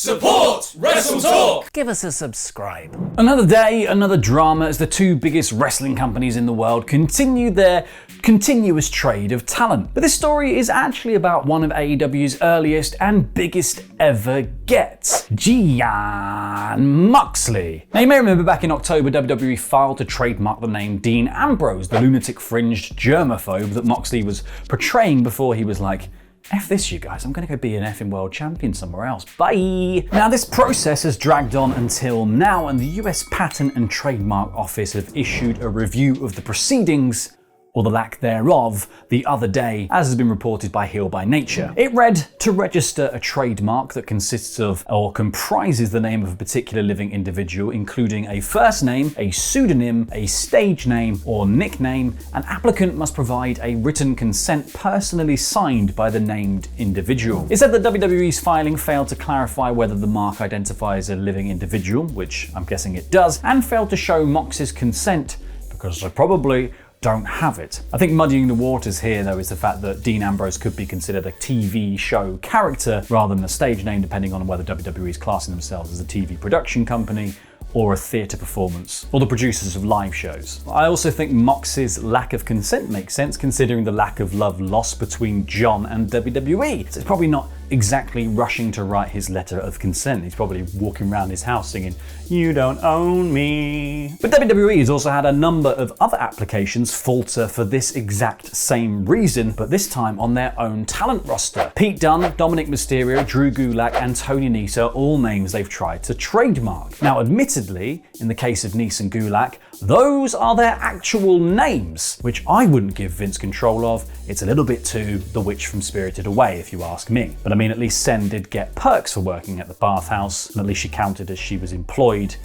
Support WrestleTalk! Give us a subscribe. Another day, another drama as the two biggest wrestling companies in the world continue their continuous trade of talent. But this story is actually about one of AEW's earliest and biggest ever gets, Jon Moxley. Now you may remember back in October, WWE filed to trademark the name Dean Ambrose, the lunatic-fringed germaphobe that Moxley was portraying before he was like, F this, you guys, I'm gonna go be an effing world champion somewhere else. Bye! Now, this process has dragged on until now, and the US Patent and Trademark Office have issued a review of the proceedings, or the lack thereof, the other day, as has been reported by Heel by Nature. It read, to register a trademark that consists of or comprises the name of a particular living individual, including a first name, a pseudonym, a stage name, or nickname, an applicant must provide a written consent personally signed by the named individual. It said that WWE's filing failed to clarify whether the mark identifies a living individual, which I'm guessing it does, and failed to show Mox's consent because they probably don't have it. I think muddying the waters here, though, is the fact that Dean Ambrose could be considered a TV show character rather than a stage name, depending on whether WWE is classing themselves as a TV production company or a theatre performance, or the producers of live shows. I also think Mox's lack of consent makes sense, considering the lack of love lost between John and WWE. So it's probably not exactly rushing to write his letter of consent. He's probably walking around his house singing, "You don't own me." But WWE has also had a number of other applications falter for this exact same reason, but this time on their own talent roster. Pete Dunne, Dominic Mysterio, Drew Gulak, and Tony Nese are all names they've tried to trademark. Now, admittedly, in the case of Nese and Gulak, those are their actual names, which I wouldn't give Vince control of. It's a little bit too The Witch from Spirited Away, if you ask me. But I mean, at least Sen did get perks for working at the bathhouse, and at least she counted as she was employed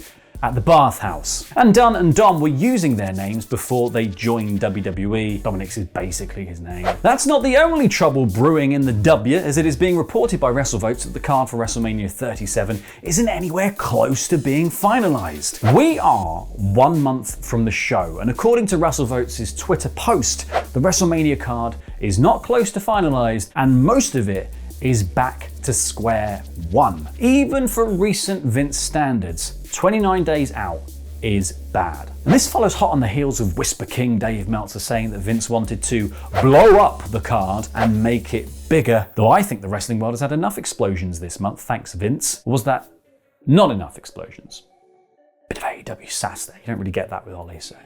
at the bathhouse. And Dunne and Dom were using their names before they joined WWE. Dominic's is basically his name. That's not the only trouble brewing in the W, as it is being reported by WrestleVotes that the card for WrestleMania 37 isn't anywhere close to being finalised. We are 1 month from the show, and according to WrestleVotes' Twitter post, the WrestleMania card is not close to finalised, and most of it is back to square one. Even for recent Vince standards, 29 days out is bad. And this follows hot on the heels of Whisper King Dave Meltzer saying that Vince wanted to blow up the card and make it bigger, though I think the wrestling world has had enough explosions this month, thanks Vince. Or was that not enough explosions? Bit of AEW sass there, you don't really get that with Ollie, so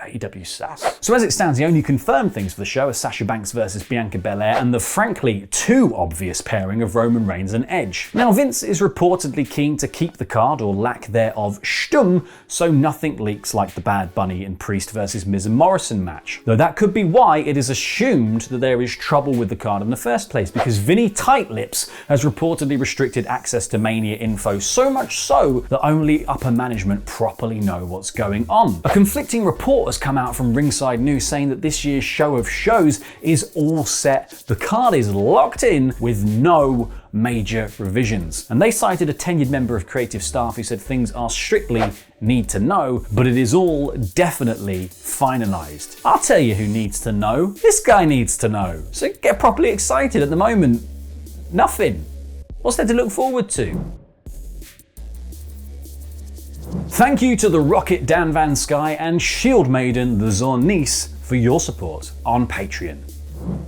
AEW sass. So as it stands, the only confirmed things for the show are Sasha Banks versus Bianca Belair and the frankly too obvious pairing of Roman Reigns and Edge. Now, Vince is reportedly keen to keep the card, or lack thereof, stumm, so nothing leaks like the Bad Bunny and Priest versus Miz and Morrison match. Though that could be why it is assumed that there is trouble with the card in the first place, because Vinny Tightlips has reportedly restricted access to Mania info, so much so that only upper management properly know what's going on. A conflicting report has come out from Ringside News saying that this year's show of shows is all set. The card is locked in with no major revisions. And they cited a tenured member of creative staff who said things are strictly need to know, but it is all definitely finalized. I'll tell you who needs to know. This guy needs to know. So get properly excited. At the moment, nothing. What's there to look forward to? Thank you to the Rocket Dan Van Sky and Shield Maiden the Zornice for your support on Patreon.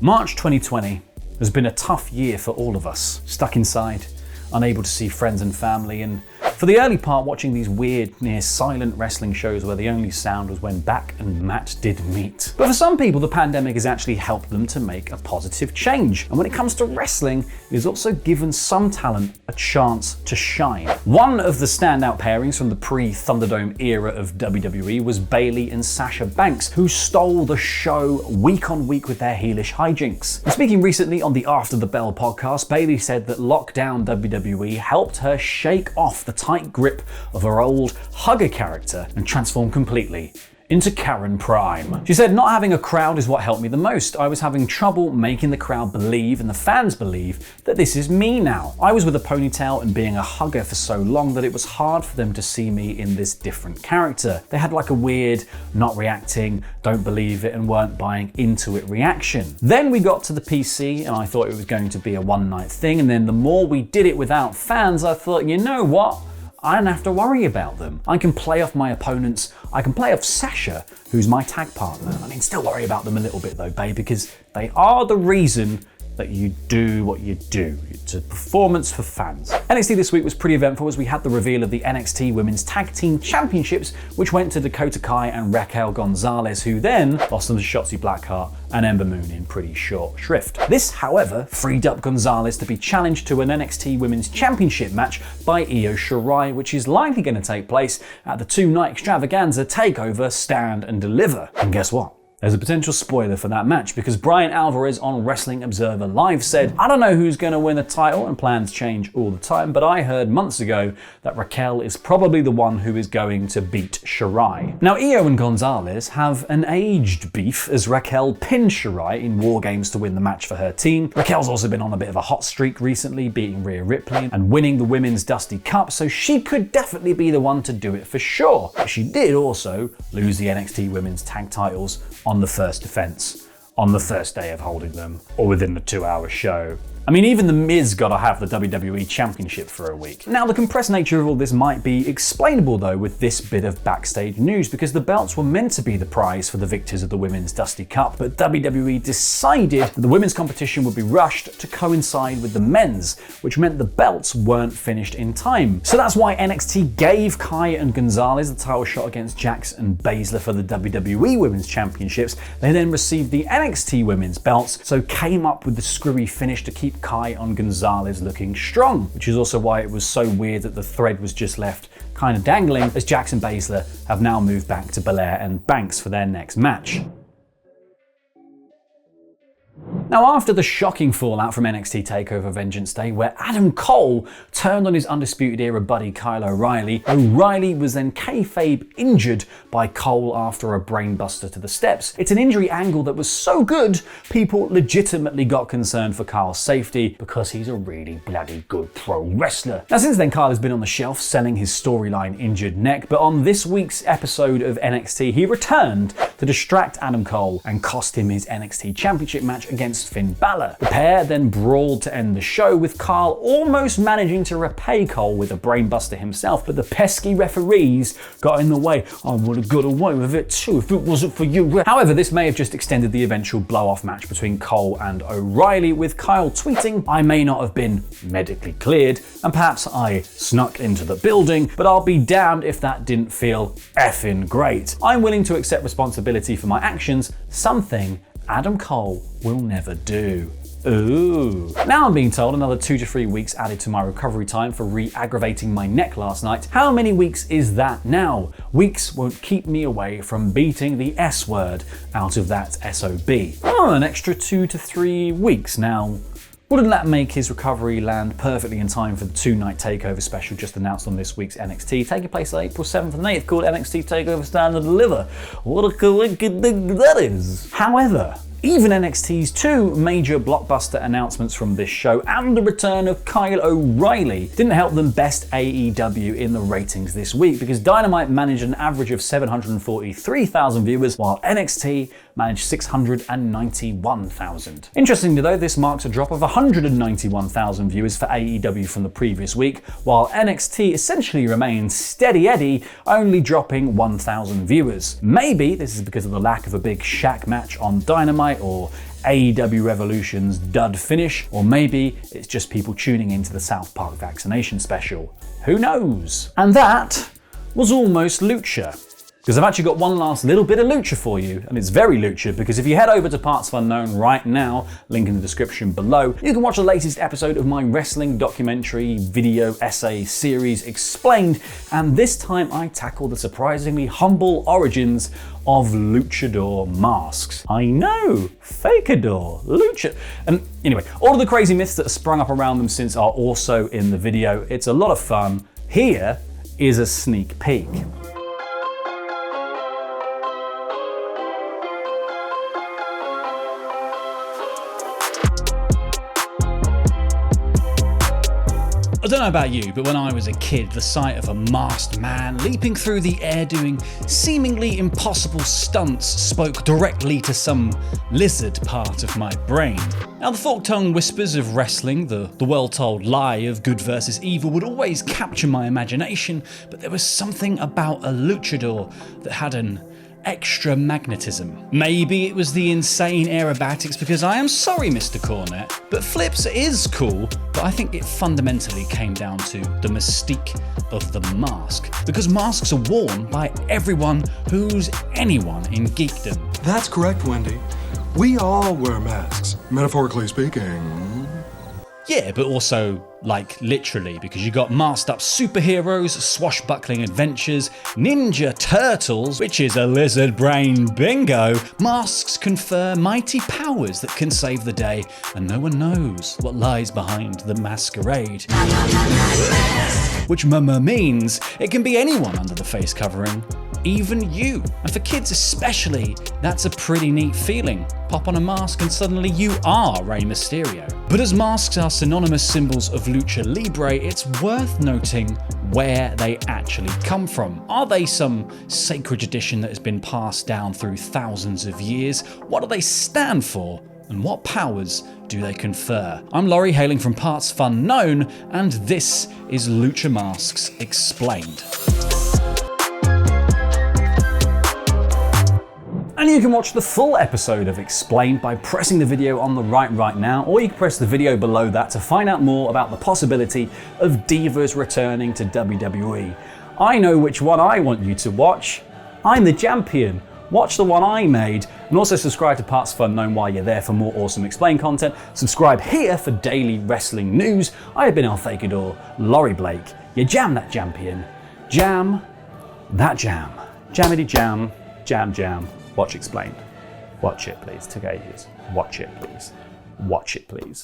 March 2020 has been a tough year for all of us, stuck inside, unable to see friends and family, and for the early part watching these weird, near silent wrestling shows where the only sound was when Back and Matt did meet. But for some people, the pandemic has actually helped them to make a positive change. And when it comes to wrestling, it has also given some talent a chance to shine. One of the standout pairings from the pre-Thunderdome era of WWE was Bayley and Sasha Banks, who stole the show week on week with their heelish hijinks. And speaking recently on the After the Bell podcast, Bayley said that Lockdown WWE helped her shake off the tight grip of her old hugger character and transform completely into Karen Prime. She said, "Not having a crowd is what helped me the most. I was having trouble making the crowd believe and the fans believe that this is me now. I was with a ponytail and being a hugger for so long that it was hard for them to see me in this different character. They had like a weird, not reacting, don't believe it and weren't buying into it reaction. Then we got to the PC and I thought it was going to be a one night thing, and then the more we did it without fans, I thought, you know what? I don't have to worry about them. I can play off my opponents. I can play off Sasha, who's my tag partner. I mean, still worry about them a little bit though, babe, because they are the reason that you do what you do. It's a performance for fans." NXT this week was pretty eventful as we had the reveal of the NXT Women's Tag Team Championships, which went to Dakota Kai and Raquel Gonzalez, who then lost them to Shotzi Blackheart and Ember Moon in pretty short shrift. This, however, freed up Gonzalez to be challenged to an NXT Women's Championship match by Io Shirai, which is likely going to take place at the two-night extravaganza takeover Stand and Deliver. And guess what? There's a potential spoiler for that match because Brian Alvarez on Wrestling Observer Live said, "I don't know who's going to win the title and plans change all the time, but I heard months ago that Raquel is probably the one who is going to beat Shirai." Now, Io and Gonzalez have an aged beef as Raquel pinned Shirai in War Games to win the match for her team. Raquel's also been on a bit of a hot streak recently, beating Rhea Ripley and winning the Women's Dusty Cup, so she could definitely be the one to do it for sure. But she did also lose the NXT Women's Tag titles on the first defense, on the first day of holding them, or within the 2-hour show. I mean, even The Miz gotta have the WWE Championship for a week. Now, the compressed nature of all this might be explainable though with this bit of backstage news, because the belts were meant to be the prize for the victors of the Women's Dusty Cup, but WWE decided that the women's competition would be rushed to coincide with the men's, which meant the belts weren't finished in time. So that's why NXT gave Kai and Gonzalez the title shot against Jax and Baszler for the WWE Women's Championships. They then received the NXT Women's belts, so came up with the screwy finish to keep Kai on Gonzalez looking strong, which is also why it was so weird that the thread was just left kind of dangling, as Jax and Baszler have now moved back to Belair and Banks for their next match. Now, after the shocking fallout from NXT TakeOver Vengeance Day, where Adam Cole turned on his Undisputed Era buddy Kyle O'Reilly, O'Reilly was then kayfabe injured by Cole after a brainbuster to the steps. It's an injury angle that was so good, people legitimately got concerned for Kyle's safety because he's a really bloody good pro wrestler. Now, since then, Kyle has been on the shelf selling his storyline injured neck, but on this week's episode of NXT, he returned to distract Adam Cole and cost him his NXT Championship match against Finn Balor. The pair then brawled to end the show, with Kyle almost managing to repay Cole with a brainbuster himself, but the pesky referees got in the way. I would have got away with it too if it wasn't for you. However, this may have just extended the eventual blow-off match between Cole and O'Reilly, with Kyle tweeting, "I may not have been medically cleared, and perhaps I snuck into the building, but I'll be damned if that didn't feel effing great. I'm willing to accept responsibility for my actions, something Adam Cole will never do." Ooh. Now I'm being told another 2 to 3 weeks added to my recovery time for re-aggravating my neck last night. How many weeks is that now? Weeks won't keep me away from beating the S word out of that SOB. Oh, an extra 2 to 3 weeks now. Wouldn't that make his recovery land perfectly in time for the 2-night takeover special just announced on this week's NXT, taking place on April 7th and 8th, called NXT TakeOver Stand and Deliver? What a coincidence that is. However, even NXT's 2 major blockbuster announcements from this show and the return of Kyle O'Reilly didn't help them best AEW in the ratings this week, because Dynamite managed an average of 743,000 viewers, while NXT managed 691,000. Interestingly though, this marks a drop of 191,000 viewers for AEW from the previous week, while NXT essentially remains steady Eddie, only dropping 1,000 viewers. Maybe this is because of the lack of a big Shaq match on Dynamite, or AEW Revolution's dud finish, or maybe it's just people tuning into the South Park vaccination special. Who knows? And that was almost Lucha. Because I've actually got one last little bit of Lucha for you, and it's very Lucha, because if you head over to Parts of Unknown right now, link in the description below, you can watch the latest episode of my wrestling documentary video essay series Explained, and this time I tackle the surprisingly humble origins of Luchador masks. I know, Fakeador, Lucha. And anyway, all of the crazy myths that have sprung up around them since are also in the video. It's a lot of fun. Here is a sneak peek. don't know about you, but when I was a kid, the sight of a masked man leaping through the air doing seemingly impossible stunts spoke directly to some lizard part of my brain. Now, the fork-tongued whispers of wrestling, the well-told lie of good versus evil would always capture my imagination, but there was something about a luchador that had an extra magnetism. Maybe it was the insane aerobatics, because I am sorry, Mr. Cornette, but flips is cool, but I think it fundamentally came down to the mystique of the mask, because masks are worn by everyone who's anyone in geekdom. That's correct, Wendy. We all wear masks, metaphorically speaking. Yeah, but also, like, literally, because you got masked up superheroes, swashbuckling adventures, ninja turtles, which is a lizard brain bingo. Masks confer mighty powers that can save the day, and no one knows what lies behind the masquerade. Which means it can be anyone under the face covering, even you. And for kids especially, that's a pretty neat feeling. Pop on a mask and suddenly you are Rey Mysterio. But as masks are synonymous symbols of lucha libre, it's worth noting where they actually come from. Are they some sacred tradition that has been passed down through thousands of years? What do they stand for? And what powers do they confer? I'm Laurie, hailing from Parts Fun Known, and this is Lucha Masks Explained. And you can watch the full episode of Explained by pressing the video on the right now, or you can press the video below that to find out more about the possibility of divas returning to WWE. I know which one I want you to watch. I'm the champion. Watch the one I made, and also subscribe to Parts Fun Known while you're there for more awesome Explained content. Subscribe here for daily wrestling news. I have been Luchador, Laurie Blake. You jam that champion. Jam that jam. Jammity jam. Jam jam. Watch Explained. Watch it, please. Took ages. Watch it, please. Watch it, please.